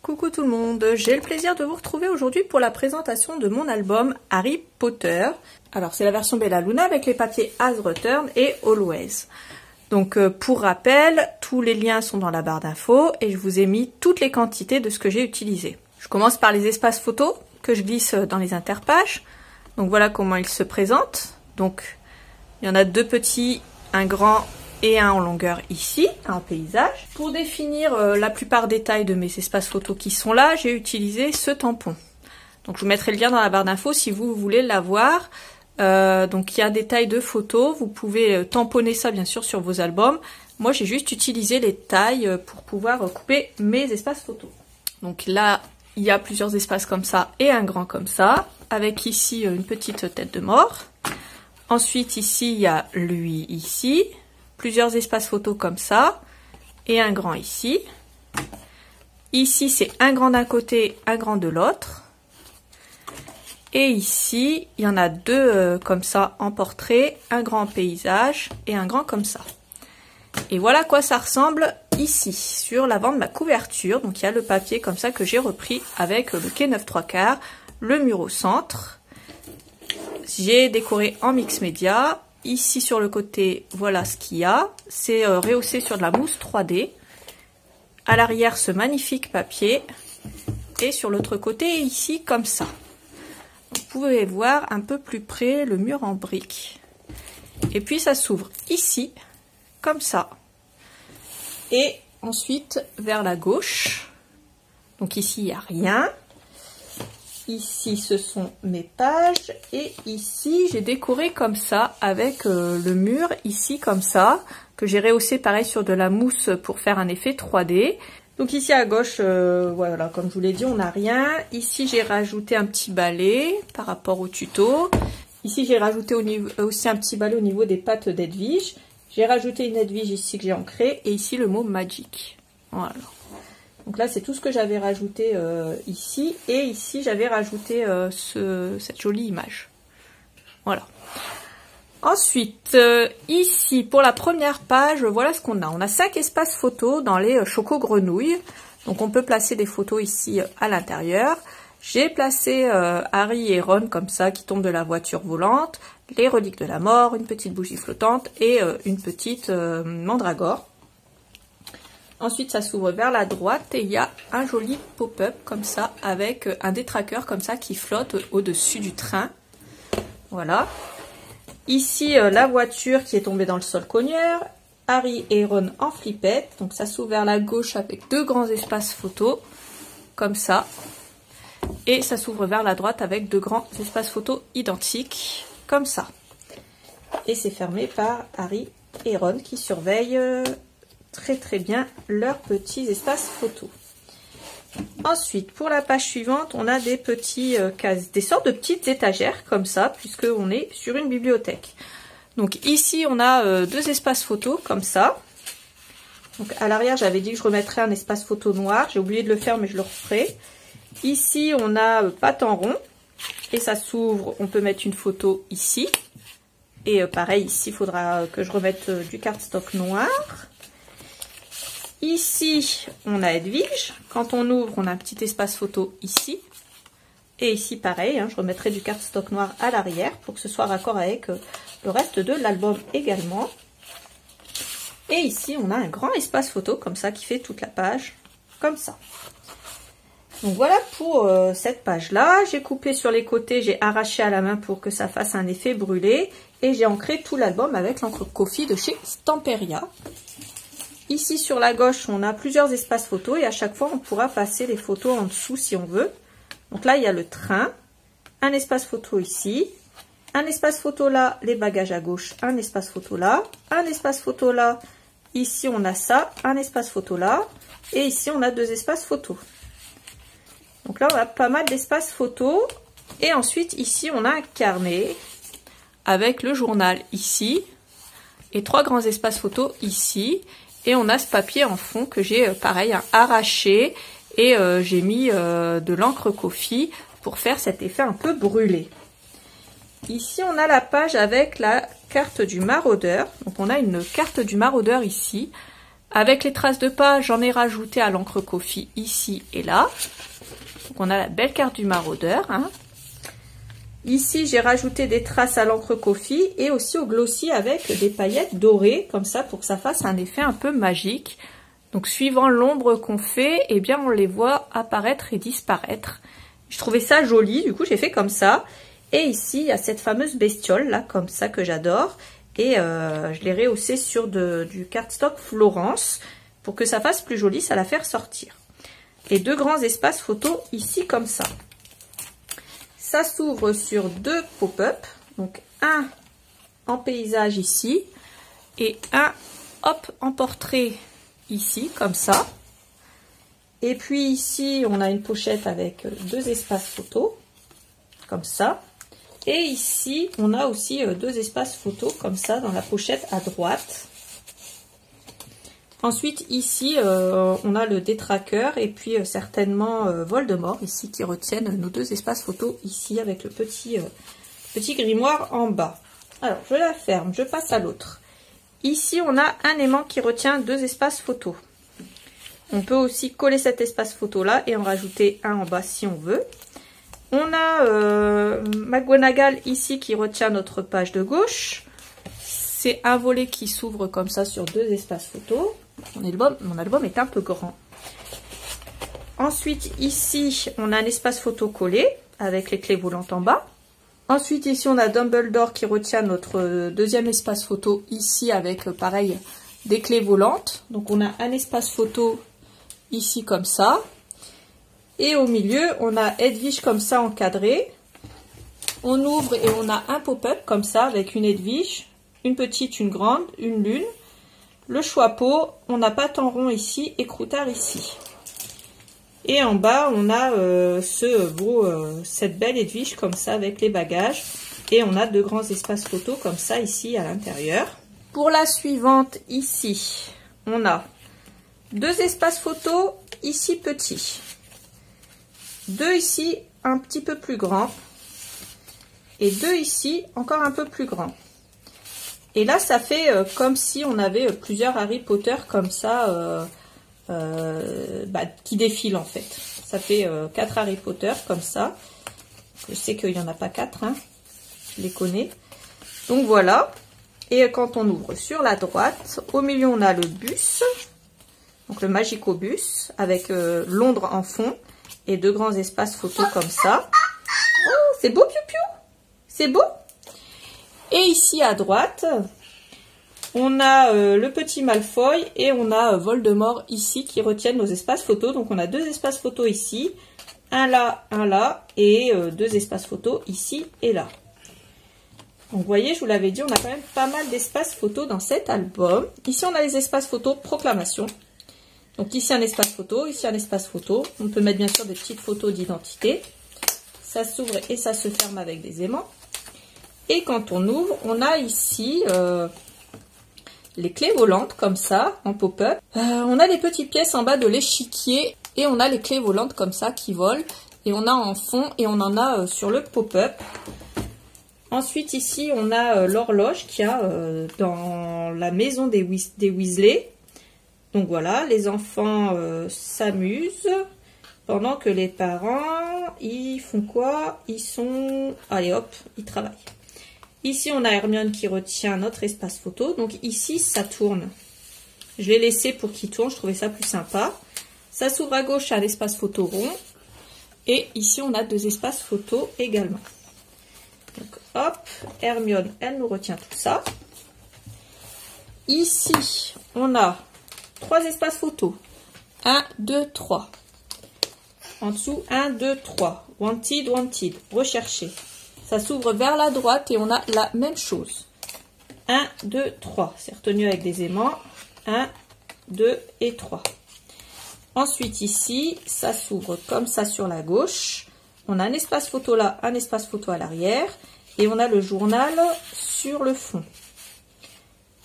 Coucou tout le monde, j'ai le plaisir de vous retrouver aujourd'hui pour la présentation de mon album Harry Potter. Alors c'est la version Bella Luna avec les papiers As Return et Always. Donc pour rappel, tous les liens sont dans la barre d'infos et je vous ai mis toutes les quantités de ce que j'ai utilisé. Je commence par les espaces photos que je glisse dans les interpages. Donc voilà comment ils se présentent. Donc il y en a deux petits, un grand et un en longueur ici, un en paysage. Pour définir la plupart des tailles de mes espaces photos qui sont là, j'ai utilisé ce tampon. Donc je vous mettrai le lien dans la barre d'infos si vous voulez l'avoir. Donc il y a des tailles de photos, vous pouvez tamponner ça bien sûr sur vos albums. Moi j'ai juste utilisé les tailles pour pouvoir couper mes espaces photos. Donc là il y a plusieurs espaces comme ça et un grand comme ça, avec ici une petite tête de mort. Ensuite ici il y a lui ici. Plusieurs espaces photos comme ça et un grand ici. Ici c'est un grand d'un côté, un grand de l'autre. Et ici il y en a deux comme ça en portrait, un grand en paysage et un grand comme ça. Et voilà à quoi ça ressemble ici sur l'avant de ma couverture. Donc il y a le papier comme ça que j'ai repris avec le quai 9 3/4, le mur au centre. J'ai décoré en mix média. Ici sur le côté, voilà ce qu'il y a. C'est rehaussé sur de la mousse 3D. À l'arrière, ce magnifique papier. Et sur l'autre côté, ici, comme ça. Vous pouvez voir un peu plus près le mur en briques. Et puis ça s'ouvre ici, comme ça. Et ensuite, vers la gauche. Donc ici, il n'y a rien. Ici, ce sont mes pages et ici, j'ai décoré comme ça avec le mur, ici comme ça, que j'ai rehaussé pareil sur de la mousse pour faire un effet 3D. Donc ici à gauche, voilà, comme je vous l'ai dit, on n'a rien. Ici, j'ai rajouté un petit balai par rapport au tuto. Ici, j'ai rajouté aussi un petit balai au niveau des pattes d'Edwige. J'ai rajouté une Edwige ici que j'ai ancrée et ici le mot Magic. Voilà. Donc là, c'est tout ce que j'avais rajouté ici. Et ici, j'avais rajouté cette jolie image. Voilà. Ensuite, ici, pour la première page, voilà ce qu'on a. On a 5 espaces photos dans les Choco Grenouilles. Donc, on peut placer des photos ici à l'intérieur. J'ai placé Harry et Ron comme ça, qui tombent de la voiture volante. Les reliques de la mort, une petite bougie flottante et une petite mandragore. Ensuite, ça s'ouvre vers la droite et il y a un joli pop-up comme ça avec un détraqueur comme ça qui flotte au-dessus du train. Voilà. Ici, la voiture qui est tombée dans le sol cogneur. Harry et Ron en flippette. Donc ça s'ouvre vers la gauche avec deux grands espaces photos comme ça. Et ça s'ouvre vers la droite avec deux grands espaces photos identiques comme ça. Et c'est fermé par Harry et Ron qui surveillent très bien leurs petits espaces photos. Ensuite, pour la page suivante, on a des petits des sortes de petites étagères comme ça, puisque on est sur une bibliothèque. Donc ici, on a deux espaces photos comme ça. Donc à l'arrière, j'avais dit que je remettrais un espace photo noir. J'ai oublié de le faire, mais je le referai. Ici, on a pâte en rond et ça s'ouvre. On peut mettre une photo ici. Et pareil, ici, il faudra que je remette du cardstock noir. Ici, on a Edwige. Quand on ouvre, on a un petit espace photo ici. Et ici, pareil, je remettrai du cardstock noir à l'arrière pour que ce soit raccord avec le reste de l'album également. Et ici, on a un grand espace photo comme ça qui fait toute la page, comme ça. Donc voilà pour cette page-là. J'ai coupé sur les côtés, j'ai arraché à la main pour que ça fasse un effet brûlé. Et j'ai ancré tout l'album avec l'encre Coffee de chez Stamperia. Ici sur la gauche, on a plusieurs espaces photos et à chaque fois, on pourra passer les photos en dessous si on veut. Donc là, il y a le train, un espace photo ici, un espace photo là, les bagages à gauche, un espace photo là, un espace photo là. Ici, on a ça, un espace photo là et ici, on a deux espaces photos. Donc là, on a pas mal d'espaces photos et ensuite, ici, on a un carnet avec le journal ici et trois grands espaces photos ici. Et on a ce papier en fond que j'ai, pareil, arraché et j'ai mis de l'encre Coffee pour faire cet effet un peu brûlé. Ici, on a la page avec la carte du maraudeur. Donc, on a une carte du maraudeur ici Avec les traces de pas, j'en ai rajouté à l'encre Coffee ici et là. Donc on a la belle carte du maraudeur. Hein. Ici, j'ai rajouté des traces à l'encre Coffee et aussi au glossy avec des paillettes dorées, comme ça, pour que ça fasse un effet un peu magique. Donc suivant l'ombre qu'on fait, eh bien on les voit apparaître et disparaître. Je trouvais ça joli, du coup j'ai fait comme ça. Et ici, il y a cette fameuse bestiole, là, comme ça, que j'adore. Et je l'ai rehaussé sur du cardstock Florence pour que ça fasse plus joli, ça la fait ressortir. Et deux grands espaces photo ici comme ça. Ça s'ouvre sur deux pop-up, donc un en paysage ici et un hop en portrait ici comme ça. Et puis ici on a une pochette avec deux espaces photo comme ça. Et ici, on a aussi deux espaces photos comme ça dans la pochette à droite. Ensuite, ici, on a le détraqueur et puis certainement Voldemort ici qui retiennent nos deux espaces photos ici avec le petit grimoire en bas. Alors, je la ferme, je passe à l'autre. Ici, on a un aimant qui retient deux espaces photos. On peut aussi coller cet espace photo là et en rajouter un en bas si on veut. On a McGonagall ici qui retient notre page de gauche. C'est un volet qui s'ouvre comme ça sur deux espaces photos. Mon album est un peu grand. Ensuite, ici, on a un espace photo collé avec les clés volantes en bas. Ensuite, ici, on a Dumbledore qui retient notre deuxième espace photo ici avec, pareil, des clés volantes. Donc, on a un espace photo ici comme ça. Et au milieu, on a Hedwige comme ça encadré. On ouvre et on a un pop-up comme ça avec une Hedwige, une petite, une grande, une lune. Le Choixpeau, on a Patte en rond ici et Croutard ici. Et en bas, on a cette belle Hedwige comme ça avec les bagages. Et on a deux grands espaces photos comme ça ici à l'intérieur. Pour la suivante, ici, on a deux espaces photos ici petits. Deux ici un petit peu plus grands et deux ici encore un peu plus grands. Et là ça fait comme si on avait plusieurs Harry Potter comme ça qui défilent en fait. Ça fait 4 Harry Potter comme ça. Je sais qu'il n'y en a pas 4, hein. Je les connais. Donc voilà. Et quand on ouvre sur la droite, au milieu on a le bus, donc le Magicobus avec Londres en fond. Et deux grands espaces photos comme ça. Oh, c'est beau, Piou-Piou. C'est beau. Et ici à droite, on a le petit Malfoy et on a Voldemort ici qui retiennent nos espaces photos. Donc on a deux espaces photos ici, un là et deux espaces photos ici et là. Donc vous voyez, je vous l'avais dit, on a quand même pas mal d'espaces photos dans cet album. Ici on a les espaces photos proclamation. Donc ici un espace photo, ici un espace photo. On peut mettre bien sûr des petites photos d'identité. Ça s'ouvre et ça se ferme avec des aimants. Et quand on ouvre, on a ici les clés volantes comme ça, en pop-up. On a les petites pièces en bas de l'échiquier et on a les clés volantes comme ça qui volent. Et on a en fond et on en a sur le pop-up. Ensuite ici on a l'horloge qu'il y a dans la maison des Weasley. Donc voilà, les enfants s'amusent pendant que les parents, ils font quoi? Ils sont... Allez hop, ils travaillent. Ici, on a Hermione qui retient notre espace photo. Donc ici, ça tourne. Je l'ai laissé pour qu'il tourne, je trouvais ça plus sympa. Ça s'ouvre à gauche à l'espace photo rond. Et ici, on a deux espaces photo également. Donc hop, Hermione, elle nous retient tout ça. Ici, on a... 3 espaces photos. 1, 2, 3. En dessous, 1, 2, 3. Wanted, wanted. Recherché. Ça s'ouvre vers la droite et on a la même chose. 1, 2, 3. C'est retenu avec des aimants. 1, 2 et 3. Ensuite, ici, ça s'ouvre comme ça sur la gauche. On a un espace photo là, un espace photo à l'arrière. Et on a le journal sur le fond.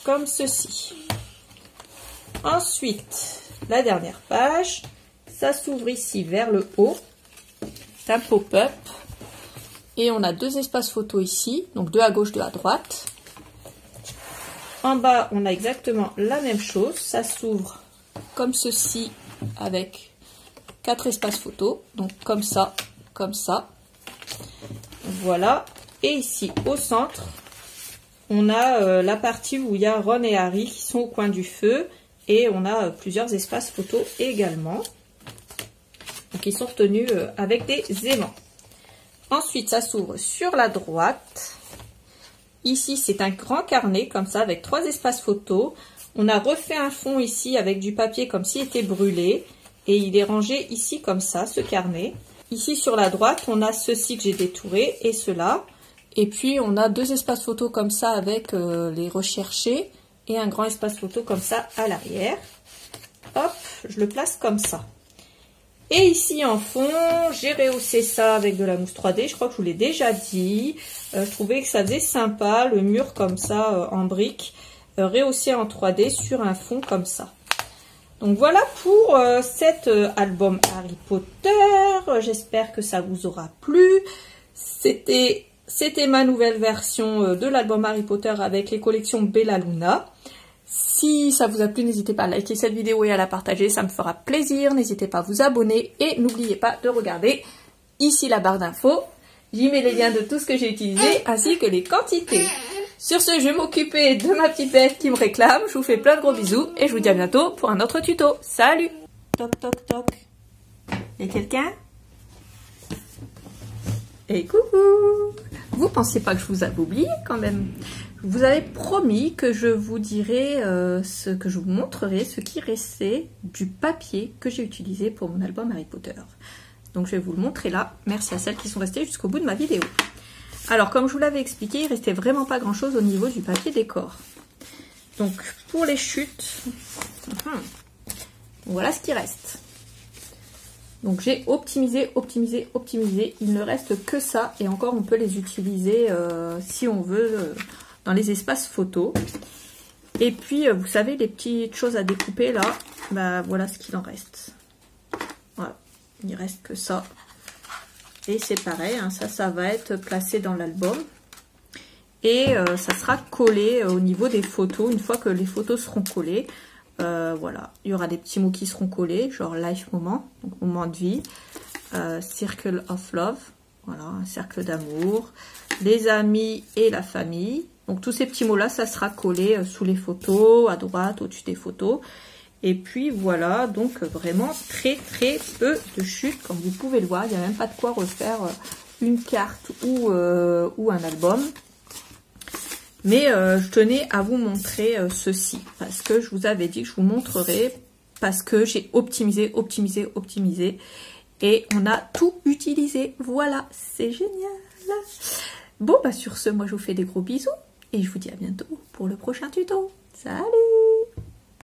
Comme ceci. Ensuite, la dernière page, ça s'ouvre ici vers le haut. C'est un pop-up. Et on a deux espaces photos ici, donc deux à gauche, deux à droite. En bas, on a exactement la même chose. Ça s'ouvre comme ceci avec 4 espaces photos. Donc comme ça. Voilà. Et ici au centre, on a la partie où il y a Ron et Harry qui sont au coin du feu. Et on a plusieurs espaces photos également. Donc ils sont retenus avec des aimants. Ensuite, ça s'ouvre sur la droite. Ici, c'est un grand carnet comme ça avec 3 espaces photos. On a refait un fond ici avec du papier comme s'il était brûlé. Et il est rangé ici comme ça, ce carnet. Ici sur la droite, on a ceci que j'ai détouré et cela. Et puis on a 2 espaces photos comme ça avec les recherchés. Et un grand espace photo comme ça à l'arrière. Hop, je le place comme ça. Et ici en fond, j'ai rehaussé ça avec de la mousse 3D. Je crois que je vous l'ai déjà dit. Je trouvais que ça faisait sympa, le mur comme ça en briques, rehaussé en 3D sur un fond comme ça. Donc voilà pour cet album Harry Potter. J'espère que ça vous aura plu. C'était ma nouvelle version de l'album Harry Potter avec les collections Bella Luna. Si ça vous a plu, n'hésitez pas à liker cette vidéo et à la partager, ça me fera plaisir. N'hésitez pas à vous abonner et n'oubliez pas de regarder ici la barre d'infos. J'y mets les liens de tout ce que j'ai utilisé ainsi que les quantités. Sur ce, je vais m'occuper de ma petite bête qui me réclame. Je vous fais plein de gros bisous et je vous dis à bientôt pour un autre tuto. Salut! Toc toc toc. Y'a quelqu'un? Et coucou! Vous pensez pas que je vous avais oublié quand même? Je vous avais promis que je vous dirais que je vous montrerai ce qui restait du papier que j'ai utilisé pour mon album Harry Potter. Donc je vais vous le montrer là. Merci à celles qui sont restées jusqu'au bout de ma vidéo. Alors comme je vous l'avais expliqué, il restait vraiment pas grand chose au niveau du papier décor. Donc pour les chutes, voilà ce qui reste. Donc j'ai optimisé. Il ne reste que ça. Et encore, on peut les utiliser si on veut dans les espaces photos. Et puis, vous savez, les petites choses à découper là, bah voilà ce qu'il en reste. Voilà, il ne reste que ça. Et c'est pareil, hein, ça va être placé dans l'album. Et ça sera collé au niveau des photos. Une fois que les photos seront collées, voilà, il y aura des petits mots qui seront collés, genre life moment, donc moment de vie, circle of love, voilà, un cercle d'amour, les amis et la famille. Donc tous ces petits mots là, ça sera collé sous les photos, à droite, au-dessus des photos. Et puis voilà, donc vraiment très peu de chutes, comme vous pouvez le voir. Il n'y a même pas de quoi refaire une carte ou un album. Mais je tenais à vous montrer ceci, parce que je vous avais dit que je vous montrerai, parce que j'ai optimisé. Et on a tout utilisé. Voilà, c'est génial. Bon, bah sur ce, moi je vous fais des gros bisous. Et je vous dis à bientôt pour le prochain tuto. Salut!